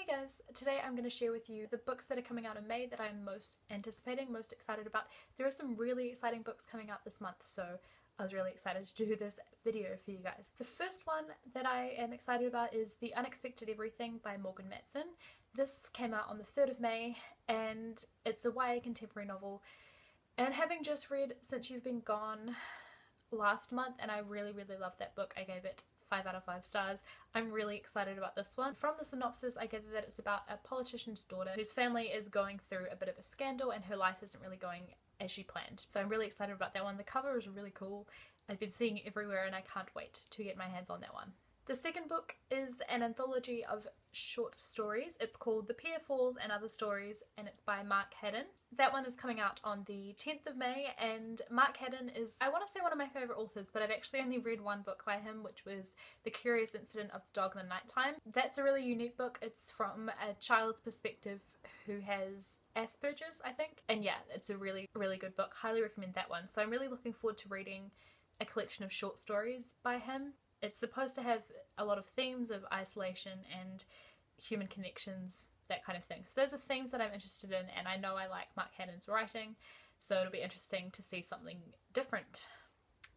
guys, today I'm going to share with you the books that are coming out in May that I'm most anticipating, most excited about. There are some really exciting books coming out this month, so I was really excited to do this video for you guys. The first one that I am excited about is The Unexpected Everything by Morgan Matson. This came out on the 3rd of May and it's a YA contemporary novel, and having just read Since You've Been Gone last month, and I really loved that book. I gave it 5 out of 5 stars. I'm really excited about this one. From the synopsis I gather that it's about a politician's daughter whose family is going through a bit of a scandal and her life isn't really going as she planned. So I'm really excited about that one. The cover is really cool. I've been seeing it everywhere and I can't wait to get my hands on that one. The second book is an anthology of short stories. It's called The Pier Falls and Other Stories and it's by Mark Haddon. That one is coming out on the 10th of May, and Mark Haddon is, I want to say, one of my favourite authors, but I've actually only read one book by him, which was The Curious Incident of the Dog in the Nighttime. That's a really unique book. It's from a child's perspective who has Asperger's, I think. And yeah, it's a really good book. Highly recommend that one. So I'm really looking forward to reading a collection of short stories by him. It's supposed to have a lot of themes of isolation and human connections, that kind of thing. So those are themes that I'm interested in, and I know I like Mark Haddon's writing, so it'll be interesting to see something different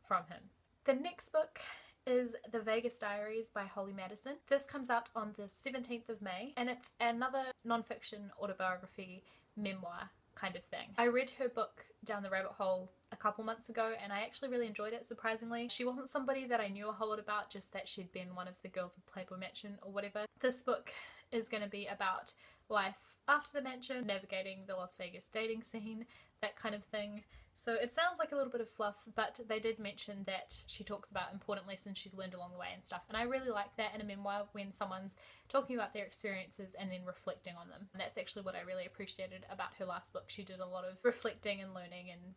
from him. The next book is The Vegas Diaries by Holly Madison. This comes out on the 17th of May and it's another non-fiction autobiography memoir kind of thing. I read her book Down the Rabbit Hole a couple months ago and I actually really enjoyed it, surprisingly. She wasn't somebody that I knew a whole lot about, just that she'd been one of the girls of Playboy Mansion or whatever. This book is going to be about life after the mansion, navigating the Las Vegas dating scene, that kind of thing. So it sounds like a little bit of fluff, but they did mention that she talks about important lessons she's learned along the way and stuff, and I really like that in a memoir when someone's talking about their experiences and then reflecting on them. And that's actually what I really appreciated about her last book. She did a lot of reflecting and learning and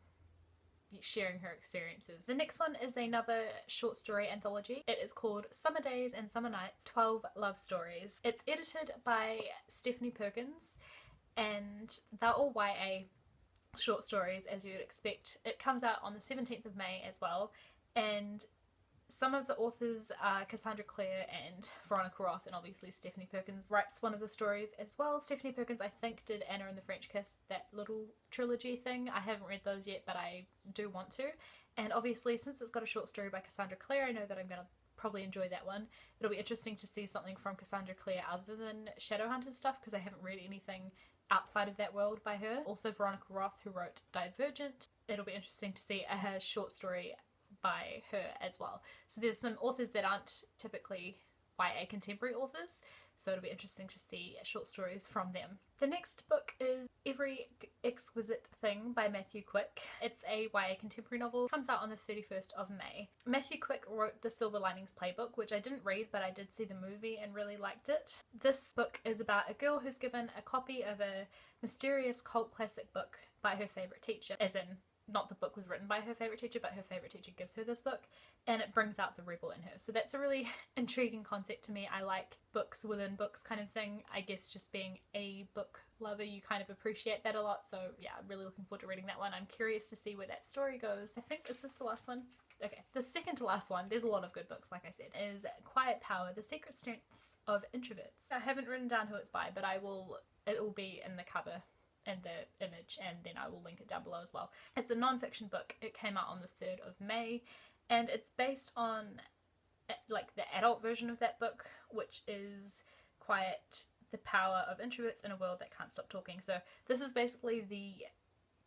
sharing her experiences. The next one is another short story anthology. It is called Summer Days and Summer Nights, 12 Love Stories. It's edited by Stephanie Perkins and they're all YA short stories, as you would expect. It comes out on the 17th of May as well, and some of the authors are Cassandra Clare and Veronica Roth, and obviously Stephanie Perkins writes one of the stories as well. Stephanie Perkins, I think, did Anna and the French Kiss, that little trilogy thing. I haven't read those yet, but I do want to. And obviously, since it's got a short story by Cassandra Clare, I know that I'm going to probably enjoy that one. It'll be interesting to see something from Cassandra Clare other than Shadowhunters stuff, because I haven't read anything outside of that world by her. Also Veronica Roth, who wrote Divergent. It'll be interesting to see a short story by her as well. So there's some authors that aren't typically YA contemporary authors, so it'll be interesting to see short stories from them. The next book is Every Exquisite Thing by Matthew Quick. It's a YA contemporary novel. It comes out on the 31st of May. Matthew Quick wrote The Silver Linings Playbook, which I didn't read, but I did see the movie and really liked it. This book is about a girl who's given a copy of a mysterious cult classic book by her favourite teacher, as in not the book was written by her favourite teacher, but her favourite teacher gives her this book, and it brings out the rebel in her. So that's a really intriguing concept to me. I like books within books kind of thing. I guess just being a book lover, you kind of appreciate that a lot. So yeah, I'm really looking forward to reading that one. I'm curious to see where that story goes. I think, is this the last one? Okay, the second to last one, there's a lot of good books like I said, is Quiet Power, The Secret Strengths of Introverts. I haven't written down who it's by, but it will be in the cover and the image, and then I will link it down below as well. It's a non-fiction book. It came out on the 3rd of May and it's based on like the adult version of that book, which is Quiet, the Power of Introverts in a World That Can't Stop Talking. So this is basically the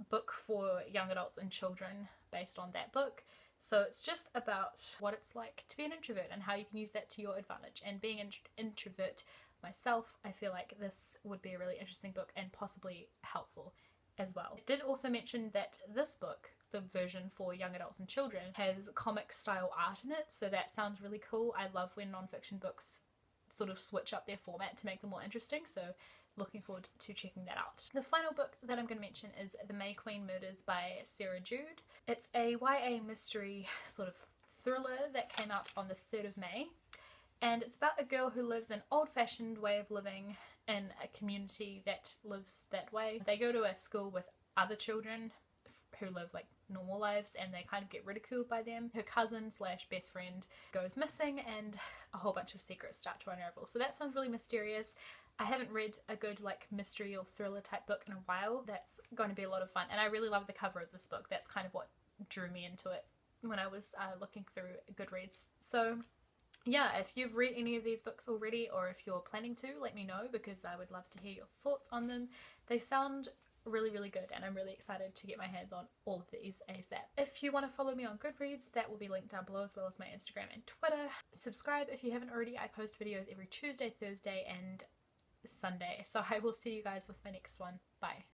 book for young adults and children based on that book. So it's just about what it's like to be an introvert and how you can use that to your advantage. And being an introvert myself, I feel like this would be a really interesting book and possibly helpful as well. It did also mention that this book, the version for young adults and children, has comic style art in it, so that sounds really cool. I love when non-fiction books sort of switch up their format to make them more interesting, so looking forward to checking that out. The final book that I'm going to mention is The May Queen Murders by Sarah Jude. It's a YA mystery sort of thriller that came out on the 3rd of May. And it's about a girl who lives an old-fashioned way of living in a community that lives that way. They go to a school with other children who live like normal lives and they kind of get ridiculed by them. Her cousin slash best friend goes missing and a whole bunch of secrets start to unravel. So that sounds really mysterious. I haven't read a good like mystery or thriller type book in a while. That's going to be a lot of fun, and I really love the cover of this book. That's kind of what drew me into it when I was looking through Goodreads. So yeah, if you've read any of these books already, or if you're planning to, let me know, because I would love to hear your thoughts on them. They sound really, really good, and I'm really excited to get my hands on all of these ASAP. If you want to follow me on Goodreads, that will be linked down below, as well as my Instagram and Twitter. Subscribe if you haven't already. I post videos every Tuesday, Thursday, and Sunday. So I will see you guys with my next one. Bye.